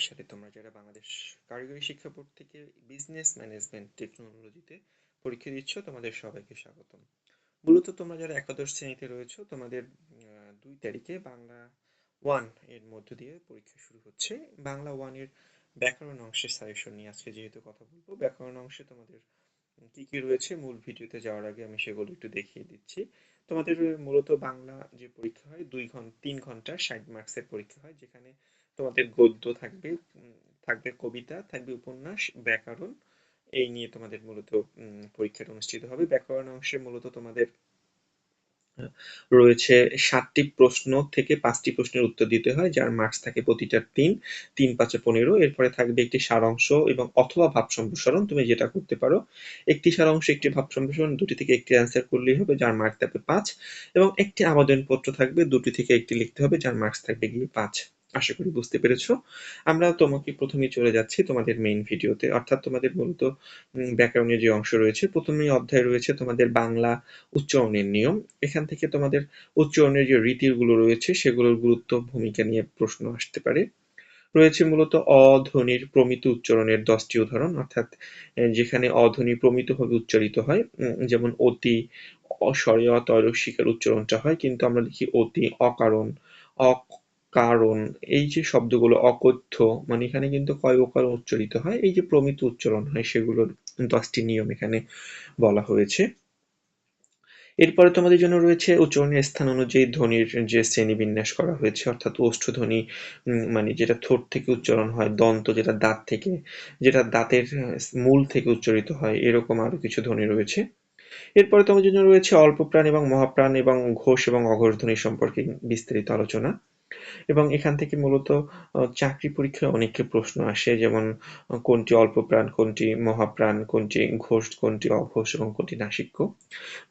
সালে তোমরা যারা বাংলাদেশ কারিগরি শিক্ষা বোর্ড থেকে বিজনেস ম্যানেজমেন্ট টেকনোলজিতে পরীক্ষা দিচ্ছ, তোমাদের সবাইকে স্বাগতম। মূলত তোমরা যারা একাদশ শ্রেণীতে রয়েছো, তোমাদের 2 তারিখে বাংলা 1 এর মধ্য দিয়ে পরীক্ষা শুরু হচ্ছে। বাংলা 1 এর ব্যাকরণ অংশের সাজেশন নিয়ে আজকে যেহেতু কথা বলবো, ব্যাকরণ অংশে তোমাদের কি কি রয়েছে মূল ভিডিওতে যাওয়ার আগে আমি সেগুলো একটু দেখিয়ে দিচ্ছি। তোমাদের মূলত বাংলা যে পরীক্ষা হয় 3 ঘন্টা 60 মার্কসের পরীক্ষা হয়, যেখানে তোমাদের গদ্য থাকবে, থাকবে কবিতা, থাকবে উপন্যাস, ব্যাকরণ, এই নিয়ে তোমাদের মূলত পরীক্ষাটা অনুষ্ঠিত হবে। ব্যাকরণ অংশে মূলত তোমাদের রয়েছে 7টি প্রশ্ন থেকে 5টি প্রশ্নের উত্তর দিতে হয়, যার মার্কস থাকে প্রতিটার 3, 3 5 15। এরপরে থাকবে একটি সারাংশ এবং অথবা ভাব সম্প্রসারণ, তুমি যেটা করতে পারো। একটি সারাংশ, একটি ভাব সম্প্রসারণ, দুটি থেকে একটি অ্যান্সার করলেই হবে, যার মার্ক থাকবে 5। এবং একটি আবেদনপত্র থাকবে, দুটি থেকে একটি লিখতে হবে, যার মার্কস থাকবে গিয়ে 5। আশা করি বুঝতে পেরেছো। আমরা তোমাকে প্রথমেই চলে যাচ্ছি তোমাদের মেইন ভিডিওতে, অর্থাৎ তোমাদের মূলত ব্যাকরণের যে অংশ রয়েছে। প্রথমেই অধ্যায় রয়েছে তোমাদের বাংলা উচ্চারণের নিয়ম। এখান থেকে তোমাদের উচ্চারণের যে রীতিগুলো রয়েছে সেগুলোর গুরুত্ব, ভূমিকা নিয়ে প্রশ্ন আসতে পারে। রয়েছে মূলত অ-ধ্বনির প্রমিত উচ্চারণের 10টি উদাহরণ, অর্থাৎ যেখানে অ-ধ্বনি প্রমিতভাবে উচ্চারিত হয়, যেমন অতি, অস্বরে তৈরস্বীকার উচ্চারণটা হয়, কিন্তু আমরা লিখি অতি, অকারণ, অকারণ। এই যে শব্দগুলো অকথ্য, মানে এখানে কিন্তু কয় ওকার উচ্চারিত হয়, এই যে প্রমিত উচ্চারণ হয় সেগুলোর 10টি নিয়ম এখানে বলা হয়েছে। এরপরে তোমাদের জন্য রয়েছে উচ্চারণের স্থান অনুযায়ী ধ্বনির যে শ্রেণীবিন্যাস করা হয়েছে, অর্থাৎ ওষ্ঠধ্বনি, মানে যেটা ঠোঁট থেকে উচ্চারণ হয়, দন্ত যেটা দাঁত থেকে, যেটা দাঁতের মূল থেকে উচ্চারিত হয়, এরকম আরো কিছু ধ্বনি রয়েছে। এরপরে তোমাদের জন্য রয়েছে অল্প প্রাণ এবং মহাপ্রাণ এবং ঘোষ এবং অঘোষ ধ্বনি সম্পর্কে বিস্তারিত আলোচনা। এবং এখান থেকে মূলত চাকরি পরীক্ষায় অনেক প্রশ্ন আসে, যেমন কোনটি অল্প প্রাণ, কোনটি মহাপ্রাণ, কোনটি ঘোষ, কোনটি অঘোষ এবং কোনটি নাসিক্য।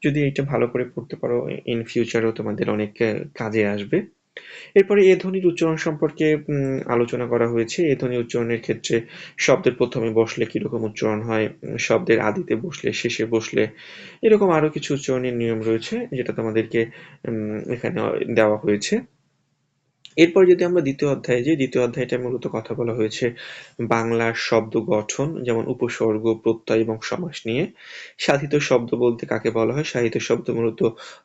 যদি এটা ভালো করে পড়তে পারো, ইন ফিউচারেও তোমাদের অনেক কাজে আসবে। এরপরে এ ধ্বনির উচ্চারণ সম্পর্কে আলোচনা করা হয়েছে। এ ধ্বনি উচ্চারণের ক্ষেত্রে শব্দের প্রথমে বসলে কিরকম উচ্চারণ হয়, শব্দের আদিতে বসলে, শেষে বসলে, এরকম আরো কিছু উচ্চারণের নিয়ম রয়েছে, যেটা তোমাদেরকে এখানে দেওয়া হয়েছে। এরপর যদি আমরা দ্বিতীয় অধ্যায়ে যাই, দ্বিতীয় অধ্যায়টা মূলত কথা বলা হয়েছে বাংলার শব্দ গঠন, যেমন উপসর্গ, প্রত্যয় এবং সমাস নিয়ে। সাধিত শব্দ বলতে কাকে বলা হয়? সাধিত শব্দ মূলত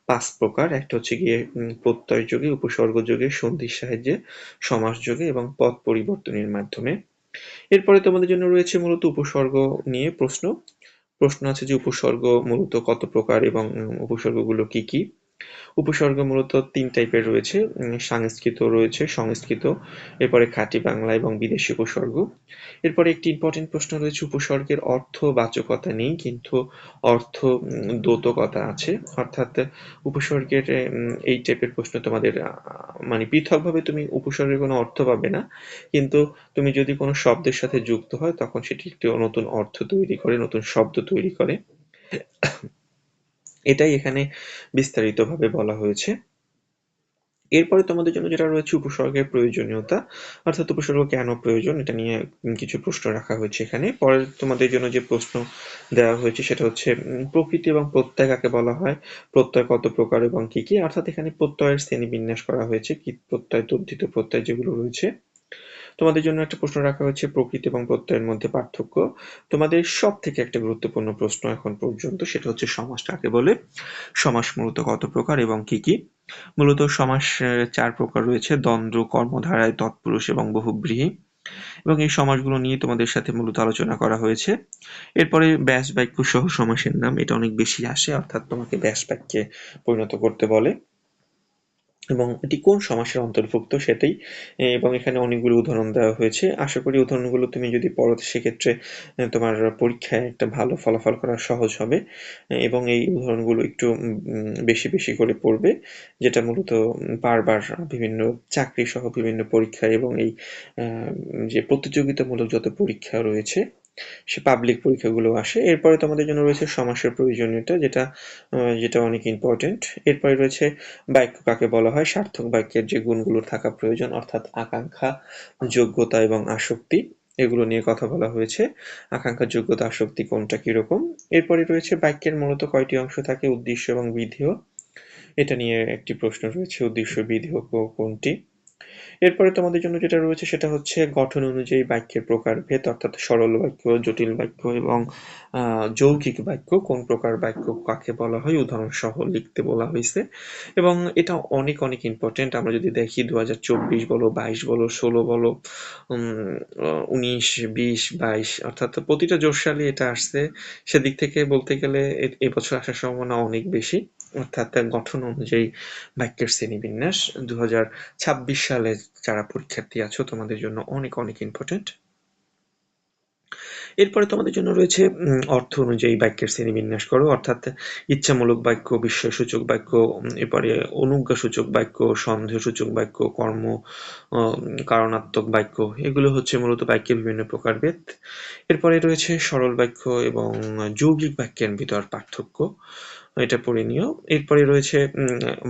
5 প্রকার। একটা হচ্ছে গিয়ে প্রত্যয় যোগে, উপসর্গ যোগে, সন্ধির সাহায্যে, সমাস যোগে এবং পদ পরিবর্তনের মাধ্যমে। এরপরে তোমাদের জন্য রয়েছে মূলত উপসর্গ নিয়ে প্রশ্ন। প্রশ্ন আছে যে উপসর্গ মূলত কত প্রকার এবং উপসর্গগুলো কি কি। উপসর্গ মূলত 3 টাইপের রয়েছে, সংস্কৃত রয়েছে, সংস্কৃত, এরপরে খাঁটি বাংলা এবং বিদেশি উপসর্গ। এরপরে একটি ইম্পর্টেন্ট প্রশ্ন রয়েছে, উপসর্গের অর্থবাচকতা নেই কিন্তু অর্থ দ্যোতকতা আছে, অর্থাৎ উপসর্গের এই টাইপের প্রশ্ন তোমাদের মানে পৃথকভাবে তুমি উপসর্গের কোনো অর্থ পাবে না, কিন্তু তুমি যদি কোনো শব্দের সাথে যুক্ত হয় তখন সেটি একটি নতুন অর্থ তৈরি করে, নতুন শব্দ তৈরি করে। এটাই এখানে বিস্তারিতভাবে বলা হয়েছে। এরপরে তোমাদের জন্য যেটা রয়েছে উপসর্গের প্রয়োজনীয়তা, অর্থাৎ উপসর্গ কেন প্রয়োজন, এটা নিয়ে কিছু প্রশ্ন রাখা হয়েছে এখানে। পরে তোমাদের জন্য যে প্রশ্ন দেওয়া হয়েছে সেটা হচ্ছে প্রকৃতি এবং প্রত্যয় কাকে বলা হয়, প্রত্যয় কত প্রকার এবং কি কি, অর্থাৎ এখানে প্রত্যয়ের শ্রেণীবিন্যাস করা হয়েছে, কি প্রত্যয়, তদ্ধিত প্রত্যয় যেগুলো রয়েছে। তোমাদের জন্য একটা প্রশ্ন রাখা হয়েছে প্রকৃতি এবং প্রত্যয়ের মধ্যে পার্থক্য। তোমাদের সব থেকে একটা গুরুত্বপূর্ণ প্রশ্ন এখন পর্যন্ত, সেটা হচ্ছে সমাস কাকে বলে, সমাস মূলত কত প্রকার এবং কি কি। মূলত সমাস 4 প্রকার রয়েছে, দ্বন্দ্ব, কর্মধারায়, তৎপুরুষ এবং বহুব্রীহি, এবং এই সমাসগুলো নিয়ে তোমাদের সাথে মূলত আলোচনা করা হয়েছে। এরপরে ব্যাস বাক্য সহ সমাসের নাম, এটা অনেক বেশি আসে, অর্থাৎ তোমাকে ব্যাস বাক্যে পরিণত করতে বলে এবং এটি কোন সমাসের অন্তর্ভুক্ত সেটাই, এবং এখানে অনেকগুলো উদাহরণ দেওয়া হয়েছে। আশা করি উদাহরণগুলো তুমি যদি পড়ো সেক্ষেত্রে তোমার পরীক্ষায় একটা ভালো ফলাফল করা সহজ হবে, এবং এই উদাহরণগুলো একটু বেশি বেশি করে পড়বে, যেটা মূলত বারবার বিভিন্ন চাকরি সহ বিভিন্ন পরীক্ষা এবং এই যে প্রতিযোগিতামূলক যত পরীক্ষা রয়েছে সে পাবলিক পরীক্ষাগুলো আসে। এরপরে তোমাদের জন্য রয়েছে সমাসের প্রয়োজনীয়তা, যেটা যেটা অনেক ইম্পর্টেন্ট। এরপরে রয়েছে বাক্য কাকে বলা হয়, সার্থক বাক্যের যে গুণগুলো থাকা প্রয়োজন, অর্থাৎ আকাঙ্ক্ষা, যোগ্যতা এবং আসক্তি, এগুলো নিয়ে কথা বলা হয়েছে। আকাঙ্ক্ষা, যোগ্যতা, আসক্তি কোনটা কিরকম। এরপরে রয়েছে বাক্যের মূলত কয়টি অংশ থাকে, উদ্দেশ্য এবং বিধেয়, এটা নিয়ে একটি প্রশ্ন রয়েছে, উদ্দেশ্য বিধেয় কোনটি। এরপরে তোমাদের জন্য যেটা রয়েছে সেটা হচ্ছে গঠন অনুযায়ী বাক্যের প্রকারভেদ, অর্থাৎ সরল বাক্য, জটিল বাক্য এবং যৌগিক বাক্য, কোন প্রকার বাক্য কাকে বলা হয় উদাহরণ সহ লিখতে বলা হয়েছে। এবং এটা অনেক অনেক ইম্পর্টেন্ট। আমরা যদি দেখি 2024 বলো, 22 বলো, 16 বলো, 19, 20, 22 অর্থাৎ প্রতিটা জোর সালে এটা আসছে। সেদিক থেকে বলতে গেলে এবছর আসার সম্ভাবনা অনেক বেশি। অর্থাৎ গঠন অনুযায়ী বাক্যের শ্রেণীবিন্যাস 2026 সালে যারা পরীক্ষার্থী আছো তোমাদের জন্য অনেক অনেক ইম্পর্টেন্ট। এরপরে তোমাদের জন্য রয়েছে অর্থ অনুযায়ী বাক্যের শ্রেণীবিন্যাস করো, অর্থাৎ ইচ্ছামূলক বাক্য, বিস্ময়সূচক বাক্য, এরপরে অনুজ্ঞাসূচক বাক্য, সন্দেহসূচক বাক্য, কারণাত্মক বাক্য, এগুলো হচ্ছে মূলত বাক্যের বিভিন্ন প্রকারভেদ। এরপরে রয়েছে সরল বাক্য এবং যৌগিক বাক্যের ভিতর পার্থক্য, এটা পড়ে নিও। এরপরে রয়েছে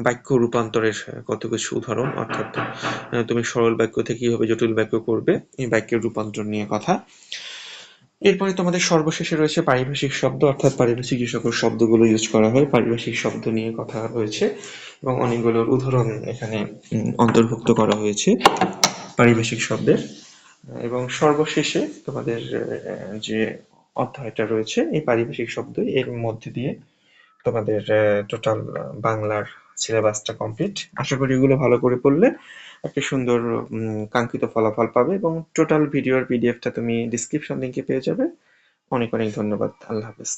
বাক্য রূপান্তরের কত কিছু উদাহরণ, অর্থাৎ তুমি সরল বাক্য থেকে কিভাবে জটিল বাক্য করবে, এই বাক্যের রূপান্তর নিয়ে কথা। এরপরে তোমাদের সর্বশেষে রয়েছে পারিভাষিক শব্দ, অর্থাৎ পারিভাষিক যে সকল শব্দগুলো ইউজ করা হয় পারিভাষিক শব্দ নিয়ে কথা রয়েছে এবং অনেকগুলোর উদাহরণ এখানে অন্তর্ভুক্ত করা হয়েছে পারিভাষিক শব্দের। এবং সর্বশেষে তোমাদের যে অধ্যায়টা রয়েছে এই পারিভাষিক শব্দ, এর মধ্যে দিয়ে তোমাদের টোটাল বাংলার সিলেবাসটা কমপ্লিট। আশা করি এগুলো ভালো করে পড়লে একটা সুন্দর কাঙ্ক্ষিত ফলাফল পাবে এবং টোটাল ভিডিওর পিডিএফটা তুমি ডিসক্রিপশন লিংকে পেয়ে যাবে। অনেক অনেক ধন্যবাদ। আল্লাহ হাফেজ।